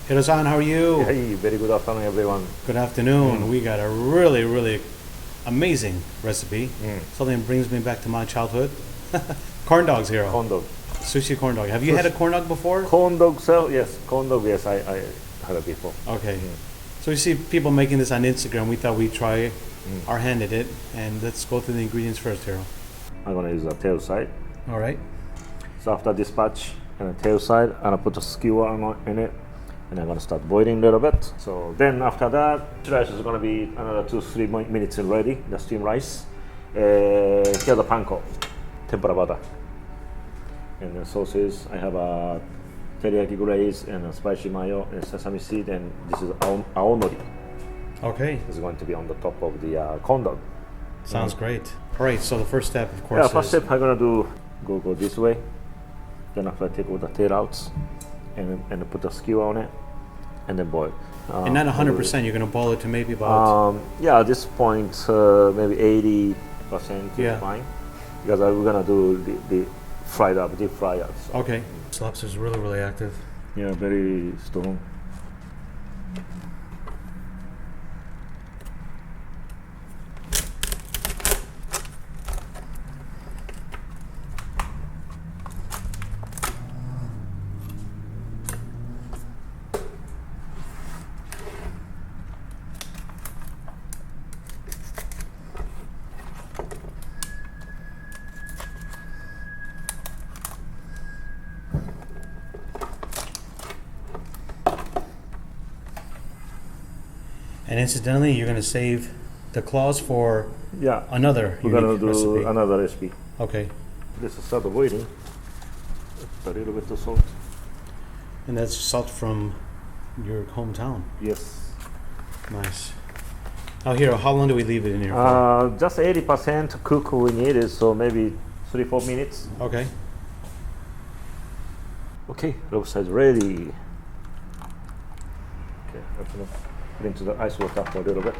Hiro-san, how are you? Hey, very good afternoon, everyone. Good afternoon. We got a really, really amazing recipe. Something that brings me back to my childhood. Corn dogs, Hiro. Corn dog. Sushi corn dog. Have you had a corn dog before? Corn dog, sir? Yes, corn dog, yes, I had it before. Okay. So you see people making this on Instagram. We thought we'd try our hand at it. And let's go through the ingredients first, Hiro. I'm going to use the tail side. All right. So after dispatch and the tail side, I'm going to put a skewer in it. And I'm going to start boiling a little bit. So then after that, rice is going to be another 2-3 minutes ready, the steamed rice. Here's the panko, tempura butter. And the sauces, I have a teriyaki glaze and a spicy mayo and sesame seed, and this is aonori. Okay. It's going to be on the top of the corn dog. Sounds great. All right, so the first step, of course, First step I'm going to do, go this way. Then after I take all the tail out and put a skewer on it and then boil. and not 100%, you're going to boil it to maybe about... yeah, at this point, maybe 80% is fine. Because we're going to do the fried up, deep fry up. So. Okay. This lobster's really, really active. Yeah, very strong. And incidentally, you're going to save the claws for another We're going to do recipe. another recipe. Okay. This is start boiling. A little bit of salt. And that's salt from your hometown. Yes. Nice. Now, Hiro, how long do we leave it in here for? Just 80% cook we need it, so maybe 3-4 minutes. Okay. Okay, lobster is ready. Okay, let's put into the ice water for a little bit.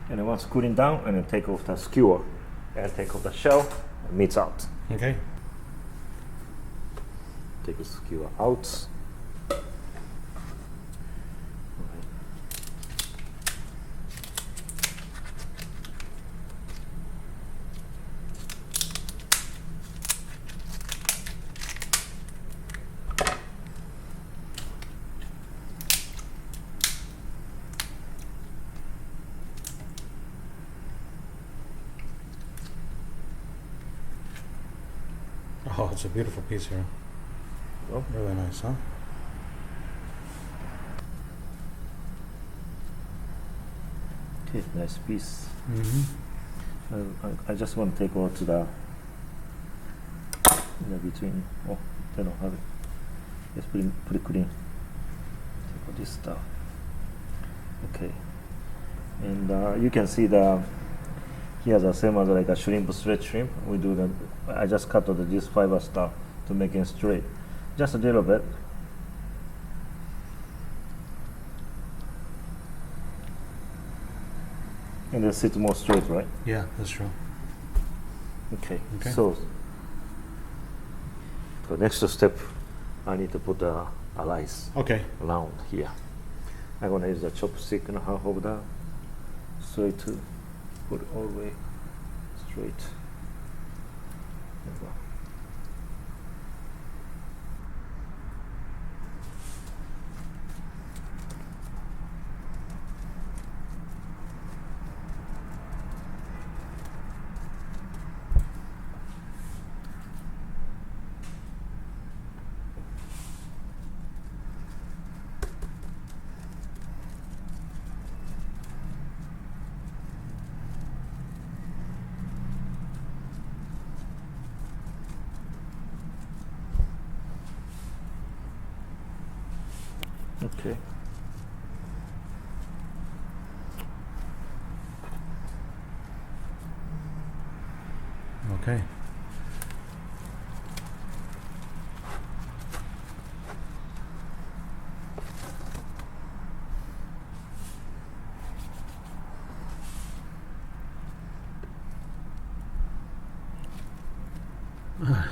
And then once cooling down, and then take off the skewer and take off the shell and meats out. Okay. Take the skewer out. Oh, it's a beautiful piece here. Oh. Really nice, huh? Okay, nice piece. Mm-hmm. I just want to take over to the between. Oh, I don't have it. It's pretty clean. Take all this stuff. Okay, and you can see here's the same as like a shrimp, straight shrimp. We do them. I just cut all this fiber stuff to make it straight, just a little bit. And then sit more straight, right? Yeah, that's true. Okay. Okay. So the next step, I need to put a rice around here. I'm gonna use the chopstick and half of that, straight to put it all the way straight. Okay. Okay.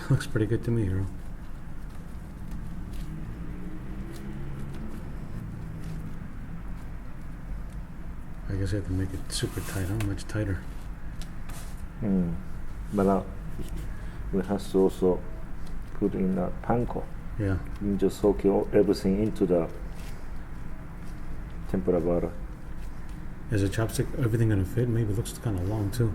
Looks pretty good to me, Hiro. I guess you have to make it super tight, huh? Much tighter. But we have to also put in the panko. Yeah. You just soak everything into the tempura butter. Is a chopstick everything gonna fit? Maybe it looks kind of long too.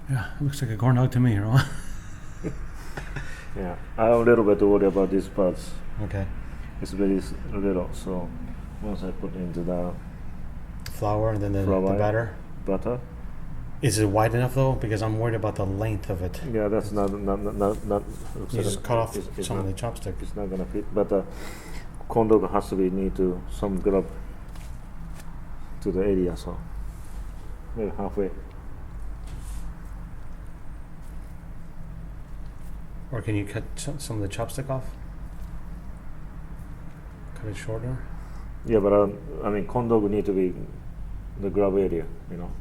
Yeah, it looks like a corn dog to me, Hiro. Yeah, I'm a little bit worried about these parts. Okay. It's very little, so once I put into the Flour and then the batter. butter. Is it wide enough though? Because I'm worried about the length of it. Yeah, that's not. You just cut off it's some of not- the chopstick. It's not gonna fit, but corn dog has to be need to some grab to the area, so maybe halfway. Or can you cut some of the chopstick off? Cut it shorter? Yeah, but I mean, corn dog need to be the grab area, you know.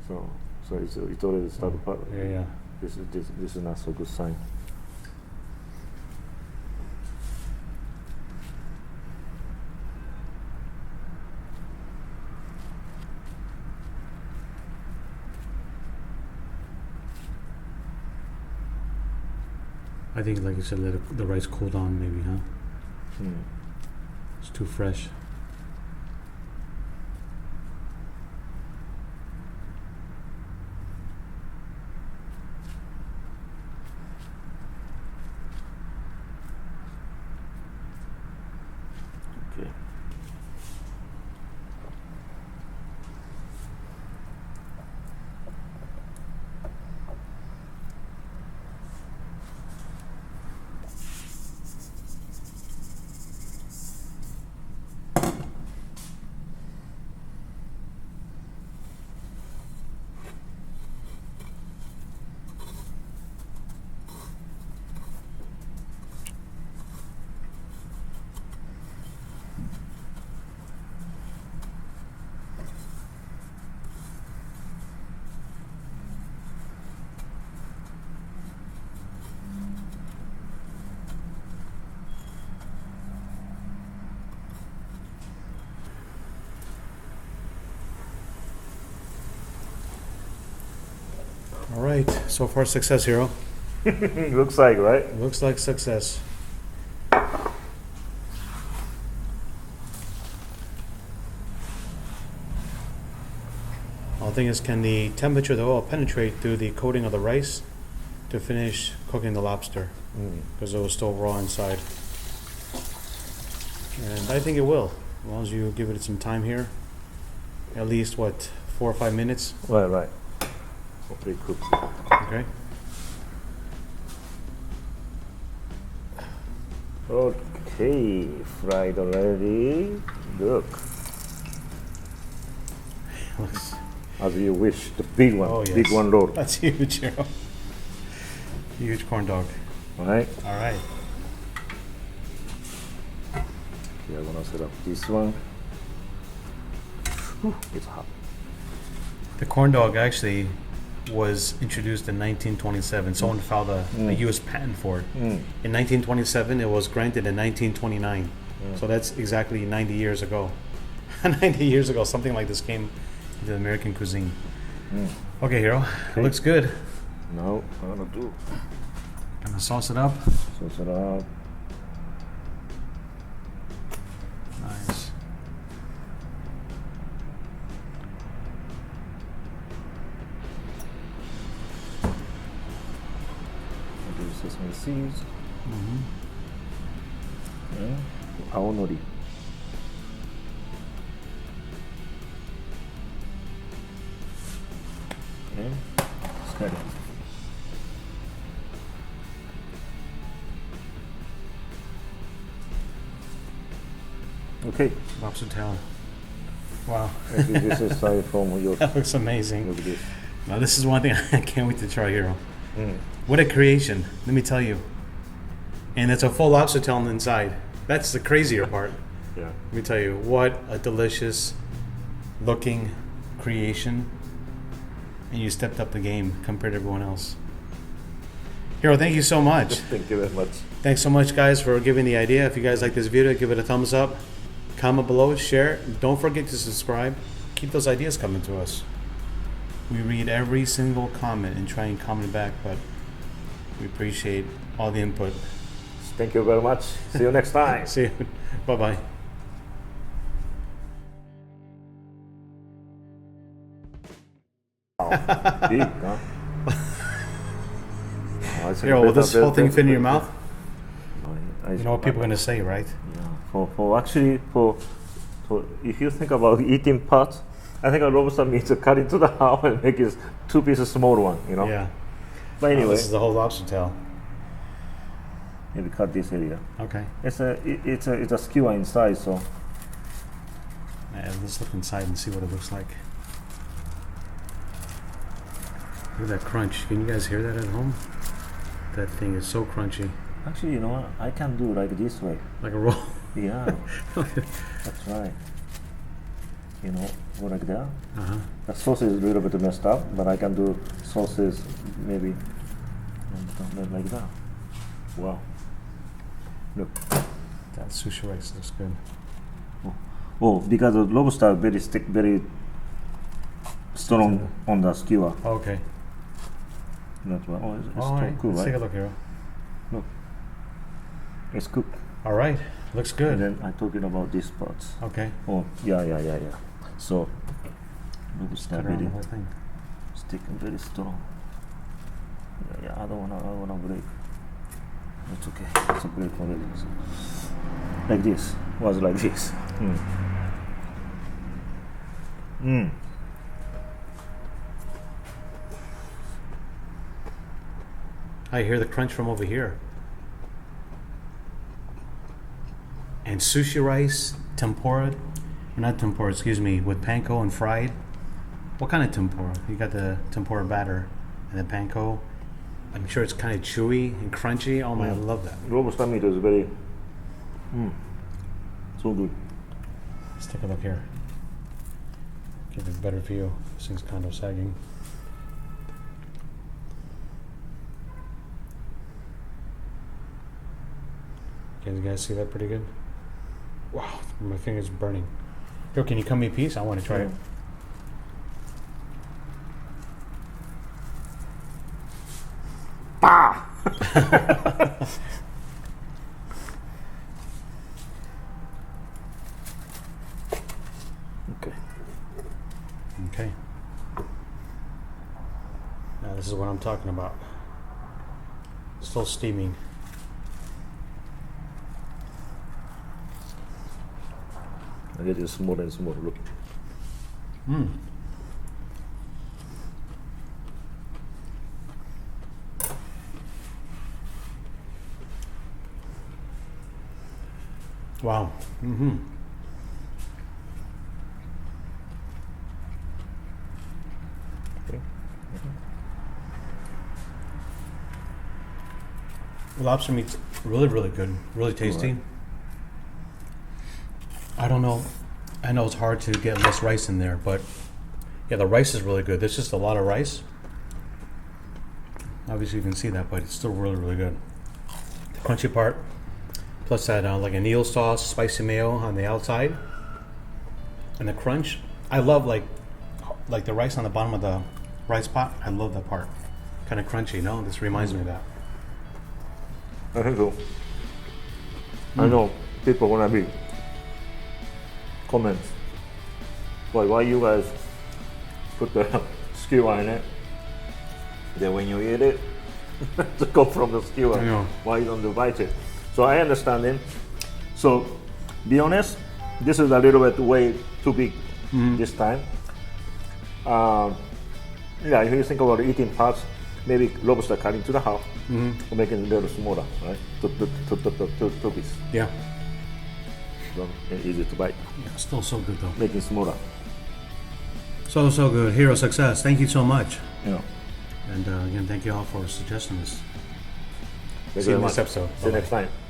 So it's already started. Yeah. This is not so good sign. I think, like you said, let the rice cool down, maybe, huh? It's too fresh. Okay. All right, so far success, Hiro. Looks like, right? Looks like success. The thing is, can the temperature of the oil penetrate through the coating of the rice to finish cooking the lobster? Because it was still raw inside. And I think it will, as long as you give it some time here. At least, what, 4 or 5 minutes? Right. Hopefully cooked. Okay. Okay, fried already. Look, Looks, as you wish, the big one, Oh, yes. big one roll. that's huge, Hiro. Huge corn dog. All right. All right. Okay, I'm gonna set up this one. It's hot. The corn dog actually was introduced in 1927. Someone filed a U.S. patent for it. In 1927, it was granted in 1929. So that's exactly 90 years ago. 90 years ago, something like this came into the American cuisine. Okay, Hiro. Okay. Looks good. Now I'm gonna do Gonna sauce it up. sauce it up. Nice. Do sesame seeds. Mm-hmm. Okay. Aonori. Okay. Steady. Okay. Lobster tail. Wow. Maybe this is side from your. That looks amazing. Look at this. Now this is one thing I can't wait to try, Hiro. Mm. What a creation, let me tell you. And it's a full lobster tail on the inside. That's the crazier part. Yeah. Let me tell you, what a delicious looking creation. And you stepped up the game compared to everyone else. Hiro, thank you so much. Thank you very much. Thanks so much, guys, for giving the idea. If you guys like this video, give it a thumbs up. Comment below, share. Don't forget to subscribe. Keep those ideas coming to us. We read every single comment and try and comment back, but we appreciate all the input. Thank you very much. See you next time. See you. Bye-bye. Big, huh? Hiro, will this whole thing fit in your mouth? You You know what people are going to say, right? Yeah. For actually if you think about eating parts, I think a lobster meat to cut into the half and make it 2 pieces small one. You know. Yeah. But anyway, This is the whole lobster tail. maybe cut this area. Okay. It's a skewer inside, so. Let's look inside and see what it looks like. Look at that crunch. Can you guys hear that at home? That thing is so crunchy. Actually, you know what? I can do like this way. Like a roll. Yeah, that's right. You know, go like that. Uh-huh. The sauce is a little bit messed up, but I can do sauces maybe like that. Wow. Look. That sushi rice looks good. Oh, because the lobster very stick, very strong on the skewer. Oh, okay. That's why. Oh, it's All still right. cool, Let's right? take a look, Hiro. Look, it's cooked. All right. Looks good. And then I'm talking about these parts. Okay. Oh, yeah. So, lobster Cut around very the whole thing. stick and very strong. Yeah. I don't wanna break. It's okay. It's a break already. So, like this. Was like this. I hear the crunch from over here. And sushi rice, tempura, not tempura, excuse me, with panko and fried. What kind of tempura? You got the tempura batter and the panko. I'm sure it's kind of chewy and crunchy. Oh my, I love that. Lobster meat is very so good. Let's take a look here. Give it a better view. This thing's kind of sagging. Can you guys see that pretty good? Wow, my finger's burning. Yo, can you cut me a piece? I want to try it. Bah! Okay. Okay. Now this is what I'm talking about. Still steaming. I get it smaller and smaller. Look. Wow. Okay. Lobster meat's really, really good. Really tasty. Right. I don't know. I know it's hard to get less rice in there, but yeah, the rice is really good. There's just a lot of rice. Obviously, you can see that, but it's still really, really good. The crunchy part, plus that like an eel sauce, spicy mayo on the outside, and the crunch. I love like the rice on the bottom of the rice pot. I love that part. Kind of crunchy, no? This reminds me of that. I think so. I know people wanna be comments. Why you guys put the skewer in it? Then when you eat it, to go from the skewer. I know. Why you don't bite it? So I understand him. So be honest, this is a little bit way too big this time. Yeah, if you think about eating parts, maybe lobster cut into the half or make it a little smaller, right? Two pieces. Yeah. So easy to bite. Yeah, still so good though. Making smaller. So good. Hero success. Thank you so much. Yeah. And again, thank you all for suggesting this. Thank See you very in this much. episode. See you Bye-bye. next time.